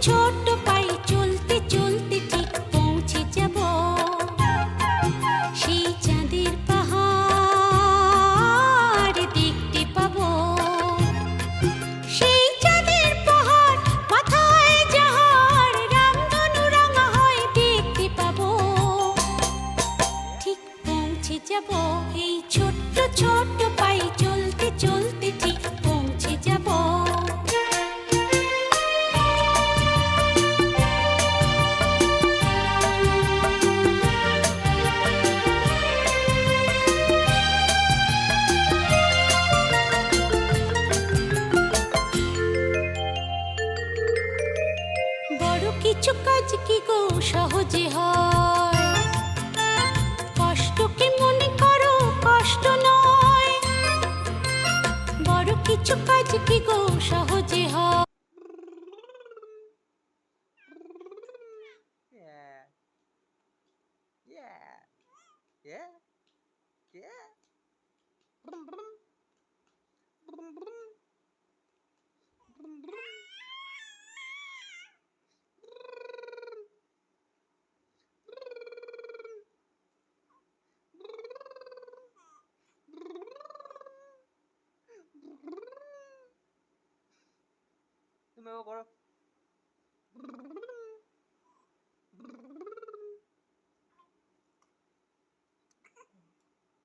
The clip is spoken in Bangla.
ছোট পায়ে চলতে চলতে ঠিক পৌঁছে যাব সেই চাঁদের পাহাড় দেখতে পাবো। সেই চাঁদের পাহাড় মাথায় যাহার রামধনু রাঙা হয় দেখতে পাবো। ঠিক পৌঁছে যাব এই ছোট্ট ছোট্ট পায়ে চলতে চলতে ঠিক পৌঁছে যাব। বড় কিছু কাজ কি গো সহজে হয়, কষ্টকে মনে করো কষ্ট নয়। বড় কিছু কাজ কি গো সহজে হয়। Yeah. Yeah. Yeah. Yeah. Brum, brum. Brum, brum. Brum, brum. তুমি করো।